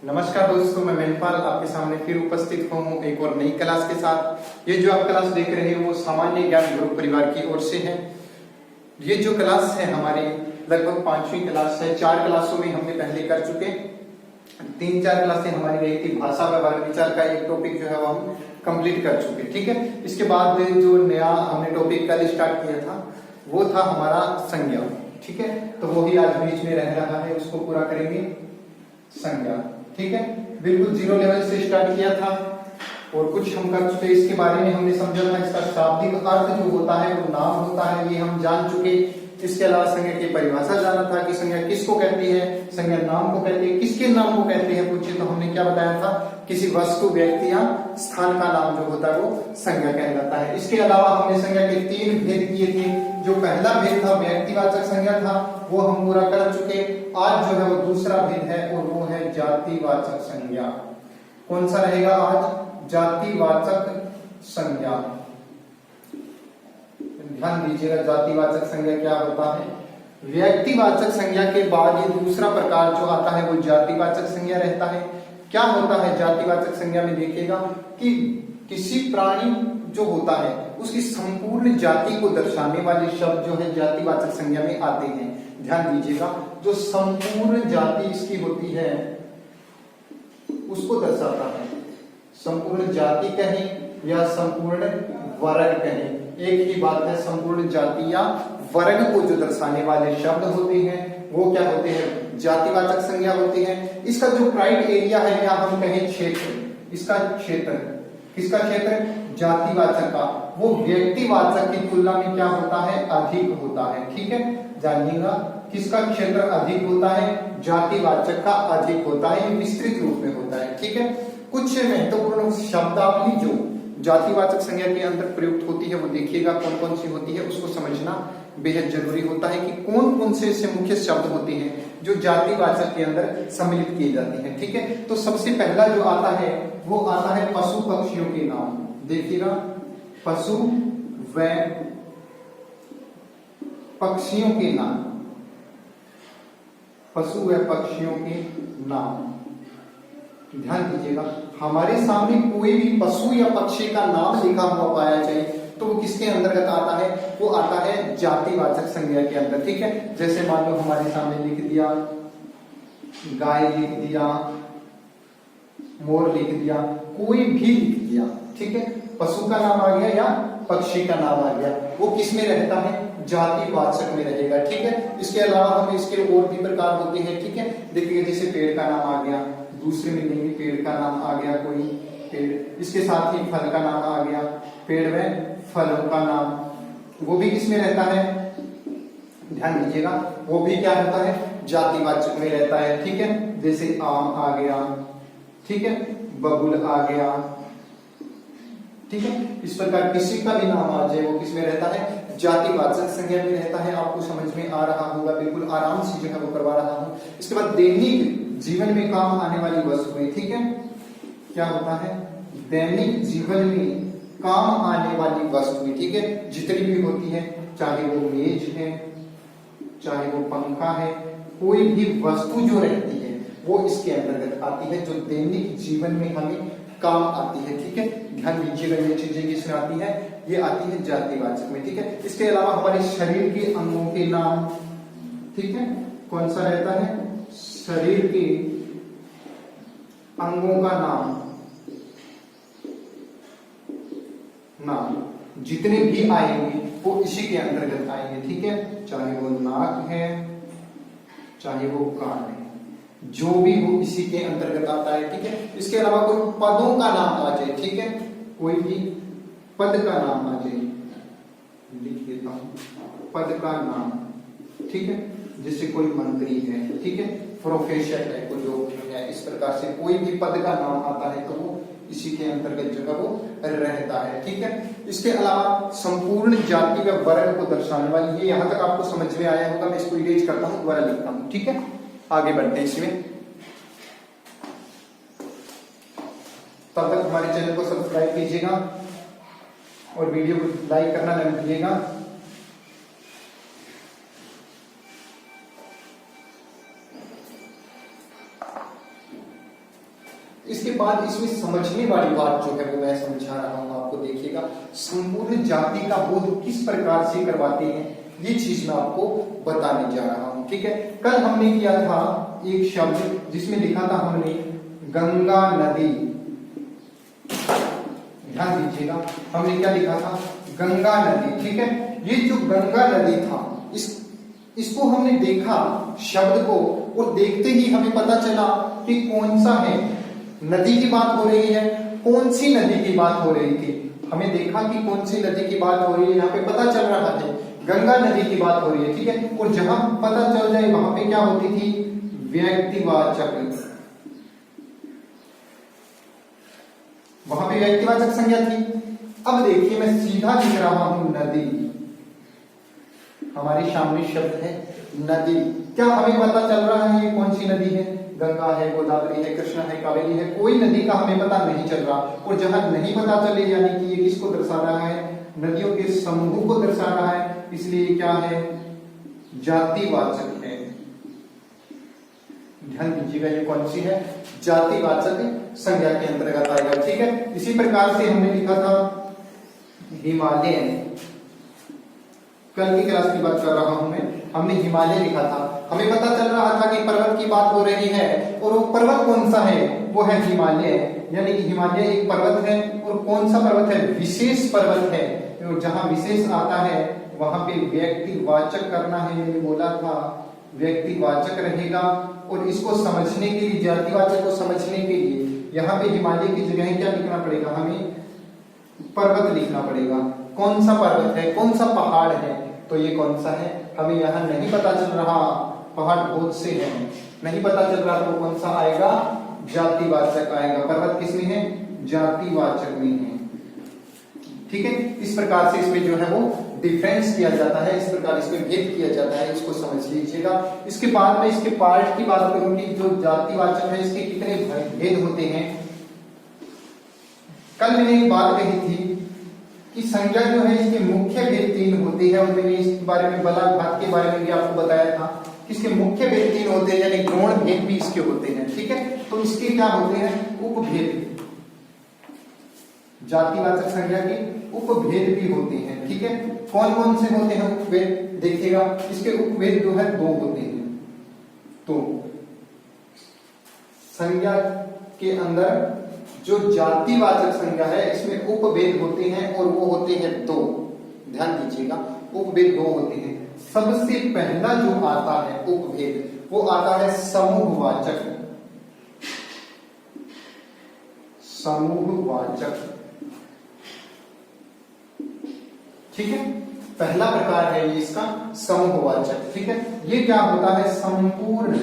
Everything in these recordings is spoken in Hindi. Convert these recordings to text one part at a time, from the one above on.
नमस्कार दोस्तों, मैं महिपाल आपके सामने फिर उपस्थित हूँ एक और नई क्लास के साथ। ये जो आप क्लास देख रहे हैं वो सामान्य ज्ञान गुरु परिवार की ओर से है। ये जो क्लास है हमारी लगभग 5वीं क्लास है। 4 क्लासों में हमने पहले कर चुके, 3-4 क्लासें हमारी रही थी। भाषा व्यवहार विचार का एक टॉपिक जो है वो हम कंप्लीट कर चुके, ठीक है। इसके बाद जो नया हमने टॉपिक कल स्टार्ट किया था वो था हमारा संज्ञा, ठीक है। तो वो ही आज बीच में रह रहा है, उसको पूरा करेंगे। संज्ञा, ठीक है, बिल्कुल 0 लेवल से स्टार्ट किया था और कुछ हम कर चुके। इसके बारे में हमने समझा था, इसका शाब्दिक अर्थ जो होता है वो नाम होता है, ये हम जान चुके। इसके अलावा संज्ञा की परिभाषा जाना था कि संज्ञा किसको कहती है, संज्ञा नाम को कहती है। किसके नाम को कहती है पूछिए तो हमने क्या बताया था, किसी वस्तु, व्यक्ति या स्थान का नाम जो होता है वो संज्ञा कहलाता है। इसके अलावा हमने संज्ञा के 3 भेद किए थे। जो पहला भेद था व्यक्तिवाचक संज्ञा था, वो हम पूरा कर चुके। आज जो है वो दूसरा भेद है और वो है जातिवाचक संज्ञा। कौन सा रहेगा आज? जातिवाचक संज्ञा। ध्यान दीजिएगा, जातिवाचक संज्ञा क्या होता है। व्यक्तिवाचक संज्ञा के बाद ये दूसरा प्रकार जो आता है वो जातिवाचक संज्ञा रहता है। क्या होता है जातिवाचक संज्ञा में? देखिएगा कि किसी प्राणी जो होता है उसकी संपूर्ण जाति को दर्शाने वाले शब्द जो है जातिवाचक संज्ञा में आते हैं। ध्यान दीजिएगा, जो संपूर्ण जाति इसकी होती है उसको दर्शाता है। संपूर्ण जाति कहें या संपूर्ण वर्ग कहें, एक ही बात है। संपूर्ण जाति या वर्ग को जो दर्शाने वाले शब्द होते हैं वो क्या होते हैं? जातिवाचक संज्ञा होती है। इसका जो प्राइड एरिया है या हम कहें क्षेत्र, इसका क्षेत्र, किसका क्षेत्र? जातिवाचक का। वो व्यक्तिवाचक की तुलना में क्या होता है? अधिक होता है, ठीक है। जानिएगा किसका क्षेत्र अधिक होता है? जातिवाचक का अधिक होता है, विस्तृत रूप में होता है, ठीक है। कुछ महत्वपूर्ण शब्दावली जो जातिवाचक संज्ञा के अंदर प्रयुक्त होती है वो देखिएगा कौन कौन सी होती है, उसको समझना बेहद जरूरी होता है कि कौन कौन से ऐसे मुख्य शब्द होते हैं जो जातिवाचक के अंदर सम्मिलित किए जाते हैं, ठीक है। तो सबसे पहला जो आता है वो आता है पशु पक्षियों के नाम। देखिएगा, पशु व पक्षियों के नाम, पशु व पक्षियों के नाम। ध्यान दीजिएगा, हमारे सामने कोई भी पशु या पक्षी का नाम लिखा हुआ पाया जाए तो वो किसके अंतर्गत आता है? वो आता है जातिवाचक संज्ञा के अंदर, ठीक है। जैसे मान लो हमारे सामने लिख दिया गाय, लिख दिया मोर, लिख दिया कोई भी लिख दिया, ठीक है। पशु का नाम आ गया या पक्षी का नाम आ गया, वो किस में रहता है? जातिवाचक में रहेगा, ठीक है। इसके अलावा हम इसके और भी प्रकार होते हैं, ठीक है। देखिए जैसे पेड़ का नाम आ गया, दूसरे में लेंगे पेड़ का नाम आ गया कोई पेड़, इसके साथ ही फल का नाम आ गया, पेड़ में फलों का नाम, वो भी किसमें रहता है? ध्यान दीजिएगा, वो भी क्या होता है? जातिवाचक में रहता है, ठीक है। जैसे आम आ गया, ठीक है, बबुल आ गया, ठीक है। इस प्रकार किसी का भी नाम आ जाए वो किसमें रहता है? जातिवाचक संज्ञा में रहता है। आपको समझ में आ रहा होगा, बिल्कुल आराम से जो है वो करवा रहा हूं। इसके बाद दैनिक जीवन में काम आने वाली वस्तुएं, ठीक है। क्या होता है? दैनिक जीवन में काम आने वाली वस्तुएं, ठीक है, जितनी भी होती है, चाहे वो मेज है, चाहे वो पंखा है, कोई भी वस्तु जो रहती है वो इसके अंतर्गत आती है, जो दैनिक जीवन में हमें काम आती है, ठीक है। ध्यान दीजिएगा, ये चीजें किसमें आती है? ये आती है जातिवाचक में, ठीक है। इसके अलावा हमारे शरीर के अंगों के नाम, ठीक है, कौन सा रहता है? शरीर के अंगों का नाम जितने भी आएंगे वो इसी के अंतर्गत आएंगे, ठीक है। चाहे वो नाक है, चाहे वो कान है, जो भी हो इसी के अंतर्गत आता है, ठीक है। इसके अलावा कोई पदों का नाम आ जाए, ठीक है, कोई भी पद का नाम आ जाए, लिख देता हूं पद का नाम, ठीक है। जैसे कोई मंत्री है, ठीक है, प्रोफेसर है, कोई जो है, इस प्रकार से कोई भी पद का नाम आता है तो वो इसी के अंतर्गत जो है वो रहता है, ठीक है। इसके अलावा संपूर्ण जाति व वर्ग को दर्शाने वाली, ये यहां तक आपको समझ में आया होगा। मैं इसको इरेज करता हूं, दोबारा लिखता हूं, ठीक है। आगे बढ़ते हैं इसमें। तब तक हमारे चैनल को सब्सक्राइब कीजिएगा और वीडियो को लाइक करना न भूलिएगा। बाद इसमें समझने वाली बात जो है वो मैं समझा रहा हूं आपको। देखिएगा, संपूर्ण जाति का बोध किस प्रकार से करवाते हैं, ये चीज मैं आपको बताने जा रहा हूं। ठीक है, कल हमने किया था एक शब्द जिसमें लिखा था हमने गंगा नदी। ध्यान दीजिएगा, हमने क्या लिखा था, गंगा नदी। ठीक है, ये जो गंगा नदी था, इसको हमने देखा शब्द को, और देखते ही हमें पता चला कि कौन सा है, नदी की बात हो रही है। कौन सी नदी की बात हो रही थी, हमें देखा कि कौन सी नदी की बात हो रही है, यहाँ पे पता चल रहा है गंगा नदी की बात हो रही है। ठीक है, और जहां पता चल जाए वहां पे क्या होती थी, व्यक्तिवाचक, वहां पे व्यक्तिवाचक संज्ञा थी। अब देखिए, मैं सीधा लिख रहा हूं नदी, हमारे सामने शब्द है नदी। क्या हमें पता चल रहा है ये कौन सी नदी है, गंगा है, गोदावरी है, कृष्णा है, कावेरी है, कोई नदी का हमें पता नहीं चल रहा। और जहां नहीं पता चले, यानी कि ये किसको दर्शा रहा है, नदियों के समूह को दर्शा रहा है, इसलिए क्या है, जातिवाचक है। ध्यान दीजिएगा, ये कौन सी है, जातिवाचक संज्ञा के अंतर्गत आएगा। ठीक है, इसी प्रकार से हमने लिखा था हिमालयन, कल की क्लास की बात कर रहा हूं मैं, हमने हिमालय लिखा था। हमें पता चल रहा था कि पर्वत की बात हो रही है, और वो पर्वत कौन सा है, वो है हिमालय। यानी कि हिमालय एक पर्वत है, और कौन सा पर्वत है, विशेष पर्वत है। और जहां विशेष आता है वहां पे व्यक्तिवाचक करना है, मैंने बोला था व्यक्तिवाचक रहेगा। और इसको समझने के लिए, जातिवाचक को समझने के लिए यहाँ पे हिमालय की जगह क्या लिखना पड़ेगा, हमें पर्वत लिखना पड़ेगा। कौन सा पर्वत है, कौन सा पहाड़ है, तो ये कौन सा है, हमें यहाँ नहीं पता चल रहा, पहाड़ बहुत से हैं, नहीं पता चल रहा, तो कौन सा आएगा, जातिवाचक आएगा। पर्वत किसमें है, जातिवाचक में है। ठीक है, इस प्रकार से इसमें जो है वो डिफरेंस किया जाता है, इस प्रकार इसमें भेद किया जाता है, इसको समझ लीजिएगा। इसके बाद में इसके पार्ट की बात करूंगी, जो जातिवाचक है इसके कितने भेद होते हैं। कल मैंने एक बात कही थी कि संज्ञा जो है इसके मुख्य भेद 3 होते हैं, और मैंने इस बारे में बलात् घात के बारे में भी आपको बताया था कि इसके मुख्य भेद 3 होते हैं, यानी गौण भेद भी इसके होते हैं। ठीक है, तो इसके क्या होते हैं, उपभेद, जातिवाचक संज्ञा के उपभेद भी होते हैं। ठीक है, कौन कौन से होते हैं उपभेद, देखिएगा, इसके उपभेद जो है 2 होते हैं। तो संज्ञा के अंदर जो जातिवाचक संज्ञा है इसमें उपभेद होते हैं, और वो होते हैं 2। ध्यान दीजिएगा, उपभेद 2 होते हैं। सबसे पहला जो आता है उपभेद, वो आता है समूहवाचक, समूहवाचक। ठीक है, पहला प्रकार है ये इसका समूहवाचक। ठीक है, ये क्या होता है, संपूर्ण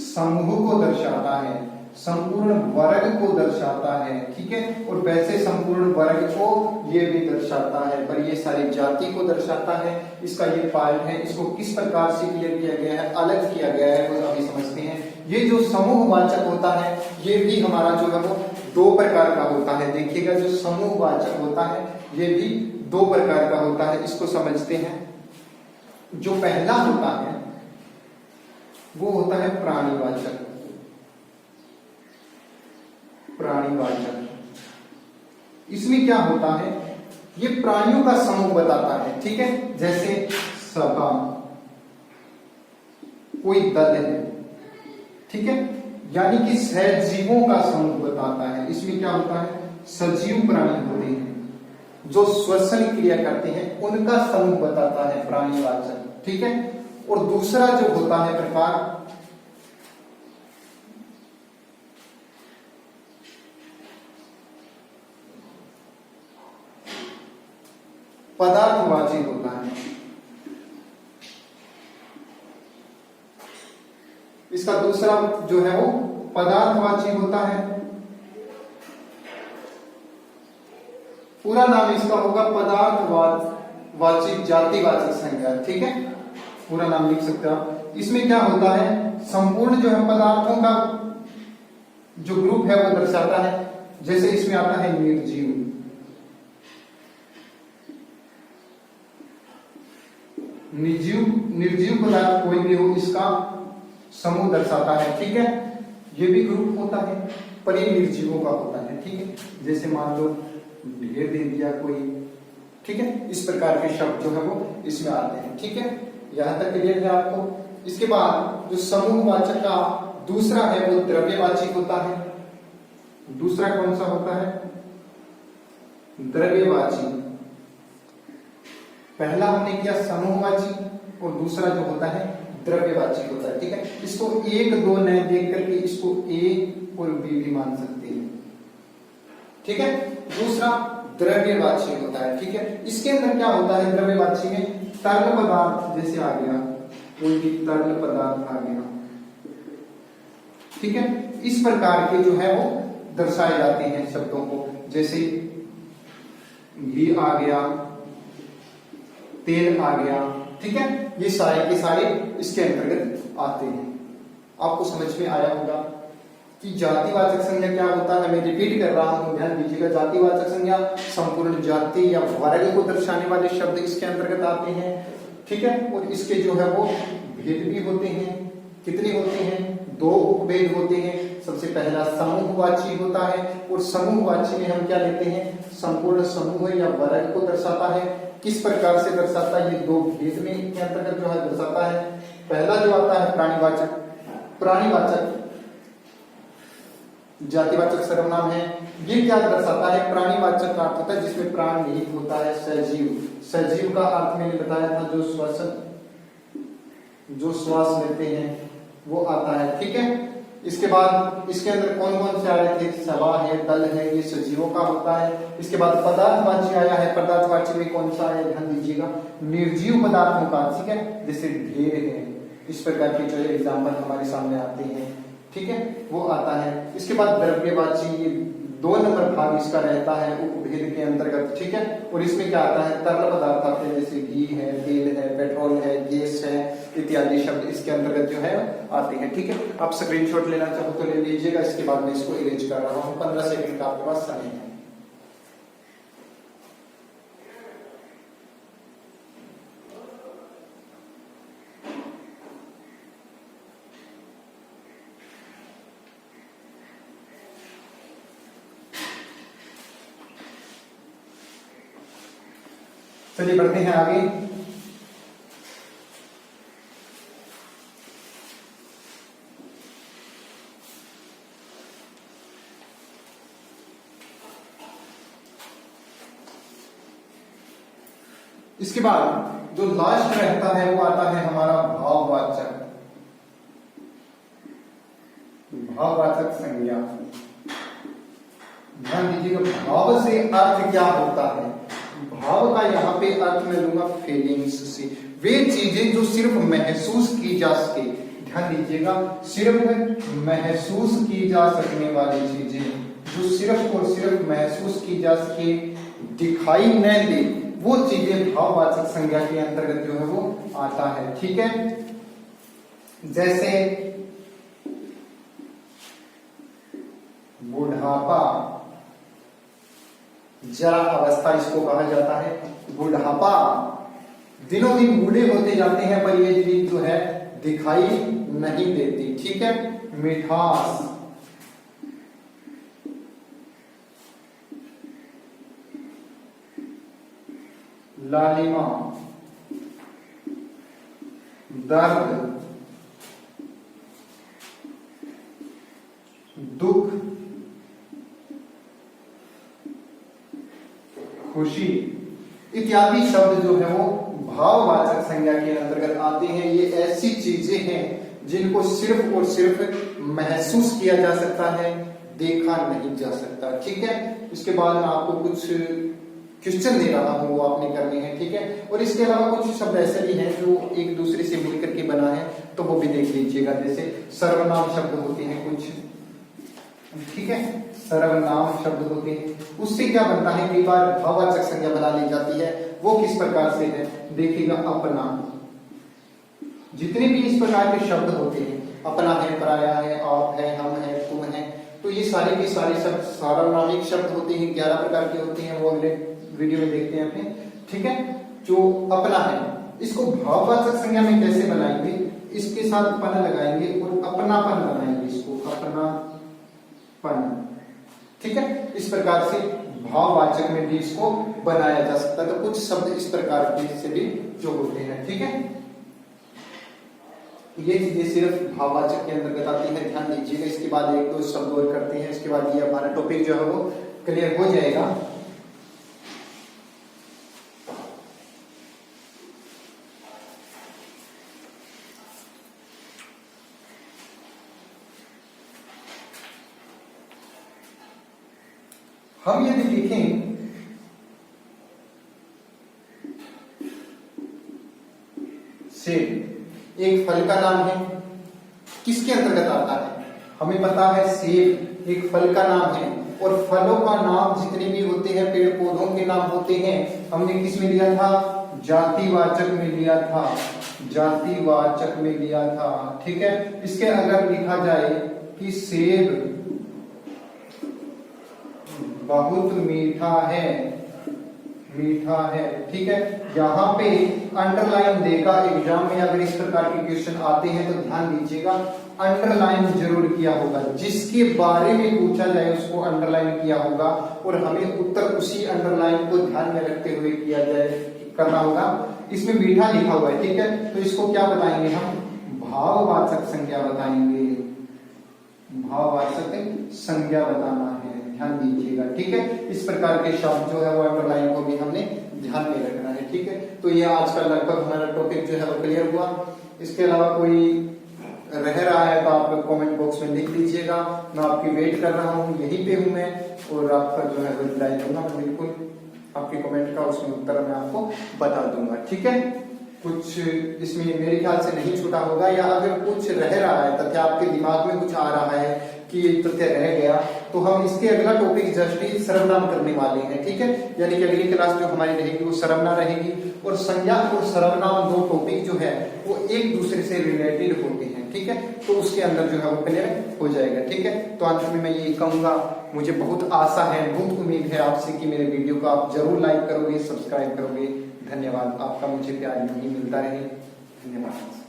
समूह को दर्शाता है, संपूर्ण वर्ग को दर्शाता है। ठीक है, और वैसे संपूर्ण वर्ग को ये भी दर्शाता है, पर ये सारी जाति को दर्शाता है। इसका ये पार्ट है, इसको किस प्रकार से क्लियर किया गया है, अलग किया गया है, वो अभी समझते हैं। ये जो समूहवाचक होता है, ये भी हमारा जो है वो 2 प्रकार का होता है। देखिएगा, जो समूहवाचक होता है ये भी 2 प्रकार का होता है, इसको समझते हैं। जो पहला होता है वो होता है प्राणीवाचक, प्राणीवाचक। इसमें क्या होता है, ये प्राणियों का समूह बताता है। ठीक है, जैसे सभा, कोई दल है। ठीक है, यानी कि सहजीवों का समूह बताता है। इसमें क्या होता है, सजीव प्राणी होते हैं, जो श्वसन क्रिया करते हैं, उनका समूह बताता है प्राणीवाचक। ठीक है, और दूसरा जो होता है प्रकार, पदार्थवाची होता है। इसका दूसरा जो है वो पदार्थवाची होता है। पूरा नाम इसका होगा पदार्थवाची जातिवाचक संज्ञा। ठीक है, पूरा नाम लिख सकते हो आप। इसमें क्या होता है, संपूर्ण जो है पदार्थों का जो ग्रुप है वो दर्शाता है। जैसे इसमें आता है निर्जीव, निर्जीव पदार्थ कोई भी हो, इसका समूह दर्शाता है। ठीक है, ये भी ग्रुप होता है, पर ये निर्जीवों का होता है, ठीक है। जैसे मान लो ढेर दे दिया कोई, ठीक है, इस प्रकार के शब्द जो है वो इसमें आते हैं, ठीक है। यहां तक क्लियर है आपको। इसके बाद जो समूहवाचक का दूसरा है वो द्रव्यवाची होता है। दूसरा कौन सा होता है? द्रव्यवाची। पहला हमने किया समूहवाची और दूसरा जो होता है द्रव्यवाची होता है, ठीक है। इसको एक दो न देख करके इसको ए और बी भी मान सकते हैं, ठीक है। दूसरा द्रव्यवाची होता है, ठीक है। इसके अंदर क्या होता है द्रव्यवाची में? तरल पदार्थ जैसे आ गया, कोई भी तरल पदार्थ आ गया, ठीक है। इस प्रकार के जो है वो दर्शाए जाते हैं शब्दों को। जैसे घी आ गया, तेल आ गया, ठीक है। ये सारे के सारे इसके अंतर्गत आते हैं। आपको समझ में आया होगा कि जातिवाचक संज्ञा क्या होता है। मैं रिपीट कर रहा हूं, ध्यान दीजिएगा। जातिवाचक संज्ञा संपूर्ण जाति या वर्ग को दर्शाने वाले शब्द इसके अंतर्गत आते हैं, ठीक है। और इसके जो है वो भेद भी होते हैं। कितने होते हैं? दो उपभेद होते हैं। सबसे पहला समूहवाची होता है, और समूहवाची में हम क्या लेते हैं? संपूर्ण समूह या वर्ग को दर्शाता है। किस प्रकार से दर्शाता है? ये दो भेद में के अंतर्गत जो है दर्शाता है। पहला जो आता है प्राणीवाचक। प्राणीवाचक जातिवाचक सर्वनाम है। ये क्या दर्शाता है? प्राणीवाचक का अर्थ होता है जिसमें प्राण निहित होता है, सजीव। सजीव का अर्थ मैंने बताया था जो श्वास लेते हैं वो आता है, ठीक है। इसके बाद इसके अंदर कौन कौन से आ रहे थे? सभा है, दल है, ये सजीवों का होता है। इसके बाद पदार्थवाची आया है। पदार्थवाची में कौन सा है? ध्यान दीजिएगा, निर्जीव पदार्थों का, ठीक है। जैसे ढेर है, इस प्रकार के जो एग्जाम्पल हमारे सामने आते हैं, ठीक है, वो आता है। इसके बाद द्रव्यवाची, ये 2 नंबर भाग इसका रहता है उपभेद के अंतर्गत, ठीक है। और इसमें क्या आता है? तरल पदार्थ आते हैं, जैसे घी है, तेल है, पेट्रोल है, गैस है, इत्यादि शब्द इसके अंतर्गत जो है आते हैं, ठीक है। आप स्क्रीनशॉट लेना चाहो तो ले लीजिएगा। इसके बाद मैं इसको इरेज कर रहा हूँ। 15 सेकंड का आपके पास समय है। चलिए बढ़ते हैं आगे। इसके बाद जो लास्ट रहता है वो आता है हमारा भाववाचक। भाववाचक संज्ञा। ध्यान दीजिएगा, भाव से अर्थ क्या होता है? भाव का यहाँ पे अर्थ मैं लूंगा फीलिंग्स से। वे चीजें जो सिर्फ महसूस की जा सके। ध्यान दीजिएगा, सिर्फ महसूस की जा सकने वाली चीजें, जो सिर्फ और सिर्फ महसूस की जा सके, दिखाई न दे, वो चीजें भाववाचक संज्ञा के अंतर्गत जो है वो आता है, ठीक है। जैसे बुढ़ापा, जरा अवस्था इसको कहा जाता है। बुढ़ापा, दिनों दिन बूढ़े होते जाते हैं पर ये चीज जो है दिखाई नहीं देती, ठीक है। मिठास, लालिमा, दर्द, दुख, खुशी इत्यादि शब्द जो है वो भाववाचक संज्ञा के अंतर्गत आते हैं। ये ऐसी चीजें हैं जिनको सिर्फ और सिर्फ महसूस किया जा सकता है, देखा नहीं जा सकता, ठीक है। इसके बाद मैं आपको कुछ क्वेश्चन दे रहा हूं, वो आपने करने हैं, ठीक है। और इसके अलावा कुछ शब्द ऐसे भी हैं जो एक दूसरे से मिलकर के बना है, तो वो भी देख लीजिएगा। जैसे सर्वनाम शब्द होते हैं कुछ, ठीक है, सर्वनाम शब्द होते हैं। उससे क्या बनता है? कई बार भाववाचक संज्ञा बना ली जाती है। वो किस प्रकार से है? देखिएगा, अपना। जितने भी इस प्रकार के शब्द होते हैं, अपना है, पराया है, आप है, हम है, तुम है, तो ये सारे के सारे शब्द सार्वनामिक शब्द होते हैं। 11 प्रकार के होते हैं, वो अगले वीडियो में देखते हैं अपने, ठीक है। जो अपना है, इसको भाववाचक संज्ञा में कैसे बनाएंगे? इसके साथ पन लगाएंगे और अपनापन बनाएंगे। इसको अपना ठीक है, इस प्रकार से भाववाचक में भी इसको बनाया जा सकता है। तो कुछ शब्द इस प्रकार के से भी जो होते हैं, ठीक है, ये चीजें सिर्फ भाववाचक के अंतर्गत आती है, ध्यान दीजिएगा। इसके बाद एक दो शब्द और करते हैं, इसके बाद ये हमारा टॉपिक जो है वो क्लियर हो जाएगा। हम यदि लिखें सेब, एक फल का नाम है, किसके अंतर्गत आता है? हमें पता है सेब एक फल का नाम है, और फलों का नाम जितने भी होते हैं, पेड़ पौधों के नाम होते हैं, हमने किस में लिया था? जातिवाचक में लिया था, जातिवाचक में लिया था, ठीक है। इसके अगर लिखा जाए कि सेब बहुत मीठा है, मीठा है, ठीक है, यहाँ पे अंडरलाइन देगा। एग्जाम में अगर इस प्रकार के क्वेश्चन आते हैं तो ध्यान दीजिएगा, अंडरलाइन जरूर किया होगा, जिसके बारे में पूछा जाए उसको अंडरलाइन किया होगा, और हमें उत्तर उसी अंडरलाइन को ध्यान में रखते हुए किया जाए, करना होगा। इसमें मीठा लिखा हुआ है, ठीक है, तो इसको क्या बताएंगे हम? भाववाचक संज्ञा बताएंगे, भाववाचक संज्ञा बताना है, ध्यान दीजिएगा, ठीक है। इस प्रकार के शब्द जो है वो अंडरलाइन को भी हमने ध्यान में रखना है, ठीक है। तो ये आज का लगभग हमारा टॉपिक जो है वो क्लियर हुआ। इसके अलावा कोई रह रहा है तो आप कमेंट बॉक्स में लिख दीजिएगा, मैं आपकी वेट कर रहा हूँ, यहीं पे हूँ मैं, और आपका जो है वो रिप्लाई दूंगा मैं, बिल्कुल आपके कमेंट का उसमें उत्तर मैं आपको बता दूंगा, ठीक है। कुछ इसमें मेरे ख्याल से नहीं छूटा होगा, या अगर कुछ रह रहा है तथ्य आपके दिमाग में कुछ आ रहा है कि ये तथ्य रह गया, तो हम इसके अगला टॉपिक जस्ट ही सर्वनाम करने वाले हैं, ठीक है। यानी कि अगली क्लास जो हमारी रहेगी वो सर्वनाम रहेगी, और संज्ञा और सर्वनाम दो टॉपिक जो है वो एक दूसरे से रिलेटेड होते हैं, ठीक है। तो उसके अंदर जो है वो क्लियर हो जाएगा, ठीक है। तो अंत में मैं ये कहूंगा, मुझे बहुत आशा है, बहुत उम्मीद है आपसे कि मेरे वीडियो को आप जरूर लाइक करोगे, सब्सक्राइब करोगे। धन्यवाद, आपका मुझे प्यार यूं ही मिलता रहे। धन्यवाद।